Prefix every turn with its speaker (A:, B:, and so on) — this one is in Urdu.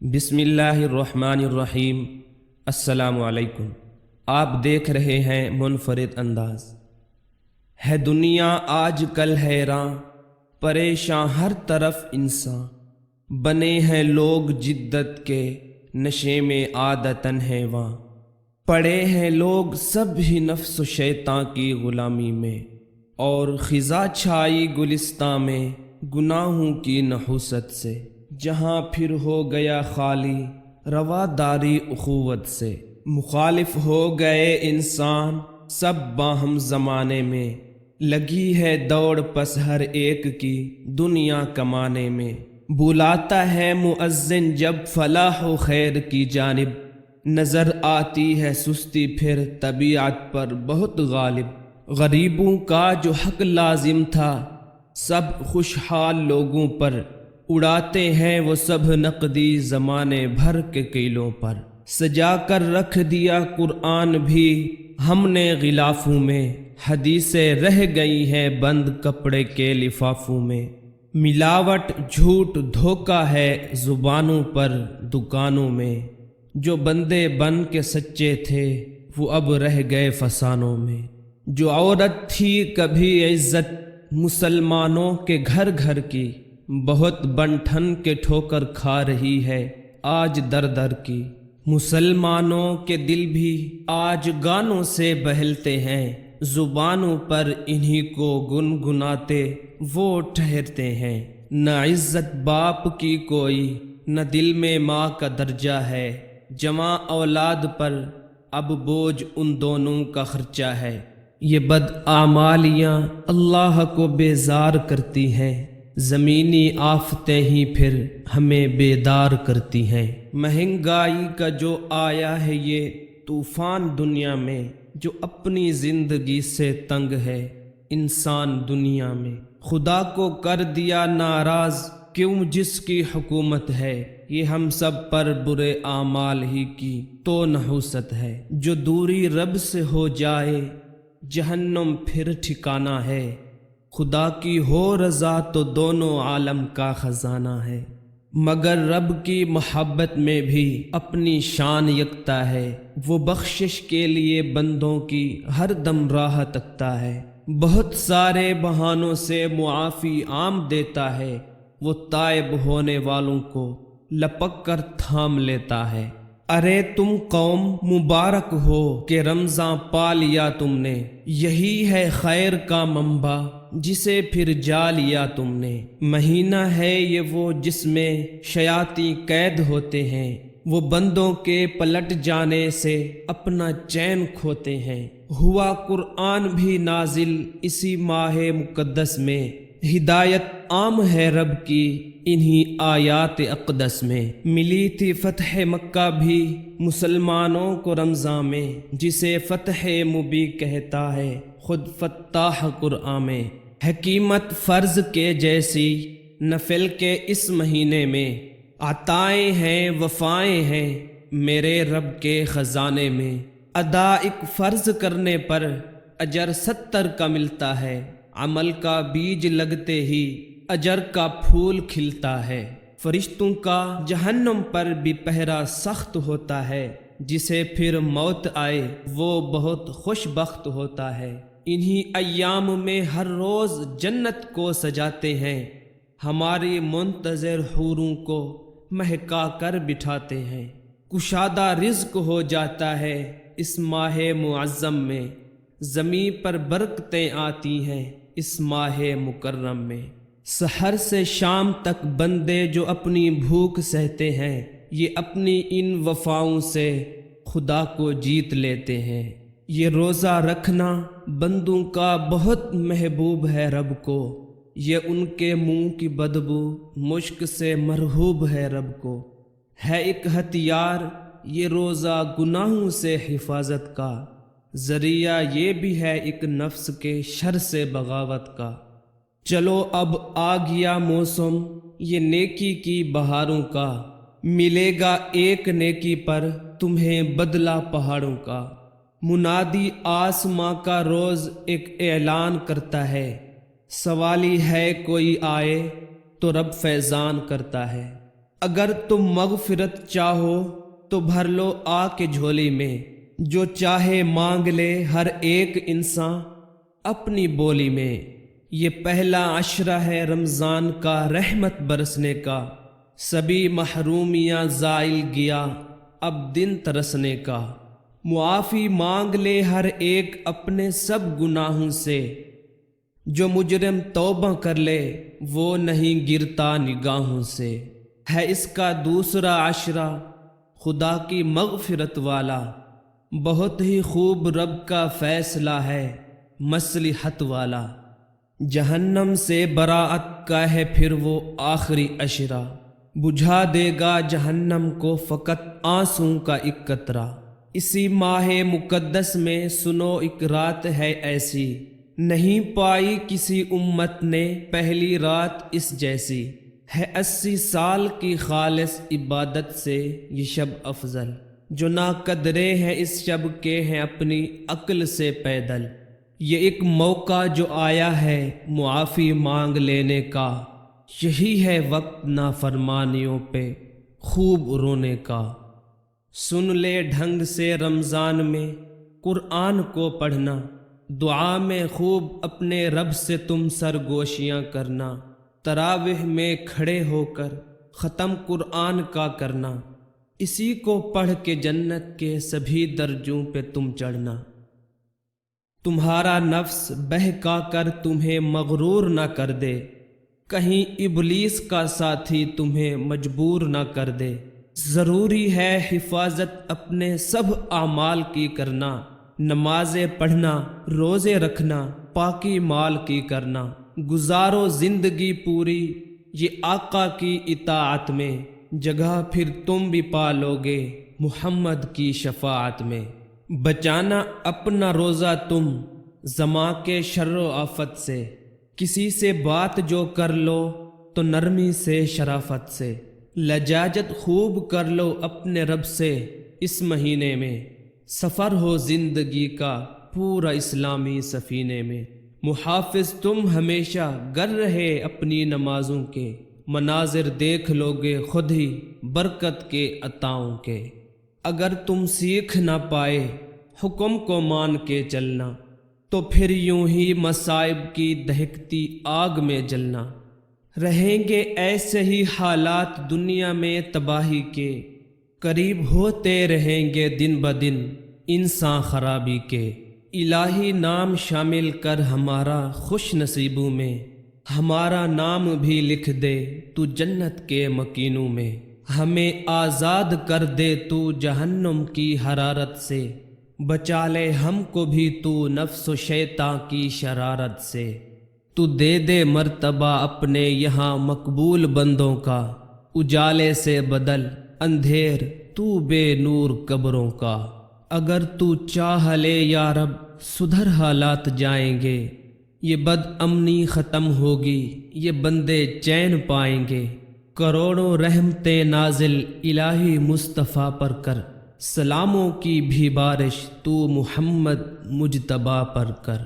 A: بسم اللہ الرحمن الرحیم۔ السلام علیکم۔ آپ دیکھ رہے ہیں منفرد انداز۔ ہے دنیا آج کل حیراں، پریشاں ہر طرف انسان، بنے ہیں لوگ جدت کے نشے میں عادتاً حیواں، پڑے ہیں لوگ سب ہی نفس و شیطاں کی غلامی میں، اور خزاں چھائی گلستاں میں گناہوں کی نحوست سے، جہاں پھر ہو گیا خالی رواداری اخوت سے، مخالف ہو گئے انسان سب باہم زمانے میں، لگی ہے دوڑ پس ہر ایک کی دنیا کمانے میں، بلاتا ہے مؤذن جب فلاح و خیر کی جانب، نظر آتی ہے سستی پھر طبیعت پر بہت غالب، غریبوں کا جو حق لازم تھا سب خوشحال لوگوں پر، اڑاتے ہیں وہ سب نقدی زمانے بھر کے کیلوں پر، سجا کر رکھ دیا قرآن بھی ہم نے غلافوں میں، حدیثیں رہ گئی ہیں بند کپڑے کے لفافوں میں، ملاوٹ جھوٹ دھوکا ہے زبانوں پر دکانوں میں، جو بندے بن کے سچے تھے وہ اب رہ گئے فسانوں میں، جو عورت تھی کبھی عزت مسلمانوں کے گھر گھر کی، بہت بن ٹھن کے ٹھوکر کھا رہی ہے آج در در کی، مسلمانوں کے دل بھی آج گانوں سے بہلتے ہیں، زبانوں پر انہی کو گنگناتے وہ ٹھہرتے ہیں، نہ عزت باپ کی کوئی نہ دل میں ماں کا درجہ ہے، جواں اولاد پر اب بوجھ ان دونوں کا خرچہ ہے، یہ بد اعمالیاں اللہ کو بیزار کرتی ہیں، زمینی آفتیں ہی پھر ہمیں بیدار کرتی ہیں، مہنگائی کا جو آیا ہے یہ طوفان دنیا میں، جو اپنی زندگی سے تنگ ہے انسان دنیا میں، خدا کو کر دیا ناراض کیوں جس کی حکومت ہے، یہ ہم سب پر برے اعمال ہی کی تو نحوست ہے، جو دوری رب سے ہو جائے جہنم پھر ٹھکانہ ہے، خدا کی ہو رضا تو دونوں عالم کا خزانہ ہے، مگر رب کی محبت میں بھی اپنی شان یکتا ہے، وہ بخشش کے لیے بندوں کی ہر دم راہ تکتا ہے، بہت سارے بہانوں سے معافی عام دیتا ہے، وہ تائب ہونے والوں کو لپک کر تھام لیتا ہے، ارے تم قوم مبارک ہو کہ رمضاں پا لیا تم نے، یہی ہے خیر کا منبع جسے پھر جا لیا تم نے، مہینہ ہے یہ وہ جس میں شیاطیں قید ہوتے ہیں، وہ بندوں کے پلٹ جانے سے اپنا چین کھوتے ہیں، ہوا قرآن بھی نازل اسی ماہ مقدس میں، ہدایت عام ہے رب کی انہی آیات اقدس میں، ملی تھی فتح مکہ بھی مسلمانوں کو رمضان میں، جسے فتح مبین کہتا ہے خود فتاح قرآن میں، حکیمت فرض کے جیسی نفل کے اس مہینے میں، عطائیں ہیں وفائیں ہیں میرے رب کے خزانے میں، ادا ایک فرض کرنے پر اجر 70 کا ملتا ہے، عمل کا بیج لگتے ہی اجر کا پھول کھلتا ہے، فرشتوں کا جہنم پر بھی پہرا سخت ہوتا ہے، جسے پھر موت آئے وہ بہت خوش بخت ہوتا ہے، انہی ایام میں ہر روز جنت کو سجاتے ہیں، ہماری منتظر حوروں کو مہکا کر بٹھاتے ہیں، کشادہ رزق ہو جاتا ہے اس ماہ معظم میں، زمین پر برکتیں آتی ہیں اس ماہ مکرم میں، سحر سے شام تک بندے جو اپنی بھوک سہتے ہیں، یہ اپنی ان وفاؤں سے خدا کو جیت لیتے ہیں، یہ روزہ رکھنا بندوں کا بہت محبوب ہے رب کو، یہ ان کے منہ کی بدبو مشک سے مرحوب ہے رب کو، ہے ایک ہتھیار یہ روزہ گناہوں سے حفاظت کا، ذریعہ یہ بھی ہے ایک نفس کے شر سے بغاوت کا، چلو اب آ گیا موسم یہ نیکی کی بہاروں کا، ملے گا ایک نیکی پر تمہیں بدلہ پہاڑوں کا، منادی آسماں کا روز ایک اعلان کرتا ہے، سوالی ہے کوئی آئے تو رب فیضان کرتا ہے، اگر تم مغفرت چاہو تو بھر لو آ کے جھولی میں، جو چاہے مانگ لے ہر ایک انسان اپنی بولی میں۔ یہ پہلا عشرہ ہے رمضان کا رحمت برسنے کا، سبھی محرومیاں زائل گیا اب دن ترسنے کا۔ معافی مانگ لے ہر ایک اپنے سب گناہوں سے، جو مجرم توبہ کر لے وہ نہیں گرتا نگاہوں سے۔ ہے اس کا دوسرا عشرہ خدا کی مغفرت والا، بہت ہی خوب رب کا فیصلہ ہے مصلحت والا۔ جہنم سے براعت کا ہے پھر وہ آخری عشرہ، بجھا دے گا جہنم کو فقط آنسوں کا ایک قطرہ۔ اسی ماہ مقدس میں سنو ایک رات ہے ایسی، نہیں پائی کسی امت نے پہلی رات اس جیسی۔ ہے 80 سال کی خالص عبادت سے یہ شب افضل، جو نا قدرے ہیں اس شب کے ہیں اپنی عقل سے پیدل۔ یہ ایک موقع جو آیا ہے معافی مانگ لینے کا، یہی ہے وقت نافرمانیوں پہ خوب رونے کا۔ سن لے ڈھنگ سے رمضان میں قرآن کو پڑھنا، دعا میں خوب اپنے رب سے تم سرگوشیاں کرنا۔ تراویح میں کھڑے ہو کر ختم قرآن کا کرنا، اسی کو پڑھ کے جنت کے سبھی درجوں پہ تم چڑھنا۔ تمہارا نفس بہکا کر تمہیں مغرور نہ کر دے، کہیں ابلیس کا ساتھی تمہیں مجبور نہ کر دے۔ ضروری ہے حفاظت اپنے سب اعمال کی کرنا، نمازیں پڑھنا، روزے رکھنا، پاکی مال کی کرنا۔ گزارو زندگی پوری یہ آقا کی اطاعت میں، جگہ پھر تم بھی پالو گے محمد کی شفاعت میں۔ بچانا اپنا روزہ تم زماں کے شر و آفت سے، کسی سے بات جو کر لو تو نرمی سے شرافت سے۔ لجاجت خوب کر لو اپنے رب سے اس مہینے میں، سفر ہو زندگی کا پورا اسلامی سفینے میں۔ محافظ تم ہمیشہ گر رہے اپنی نمازوں کے، مناظر دیکھ لو گے خود ہی برکت کے عطاؤں کے۔ اگر تم سیکھ نہ پائے حکم کو مان کے چلنا، تو پھر یوں ہی مصائب کی دہکتی آگ میں جلنا۔ رہیں گے ایسے ہی حالات دنیا میں تباہی کے، قریب ہوتے رہیں گے دن بدن انسان خرابی کے۔ الہی نام شامل کر ہمارا خوش نصیبوں میں، ہمارا نام بھی لکھ دے تو جنت کے مکینوں میں۔ ہمیں آزاد کر دے تو جہنم کی حرارت سے، بچا لے ہم کو بھی تو نفس و شیطان کی شرارت سے۔ تو دے دے مرتبہ اپنے یہاں مقبول بندوں کا، اجالے سے بدل اندھیر تو بے نور قبروں کا۔ اگر تو چاہ لے یا رب سدھر حالات جائیں گے، یہ بد امنی ختم ہوگی، یہ بندے چین پائیں گے۔ کروڑوں رحمتیں نازل الہی مصطفیٰ پر کر، سلاموں کی بھی بارش تو محمد مجتبیٰ پر کر۔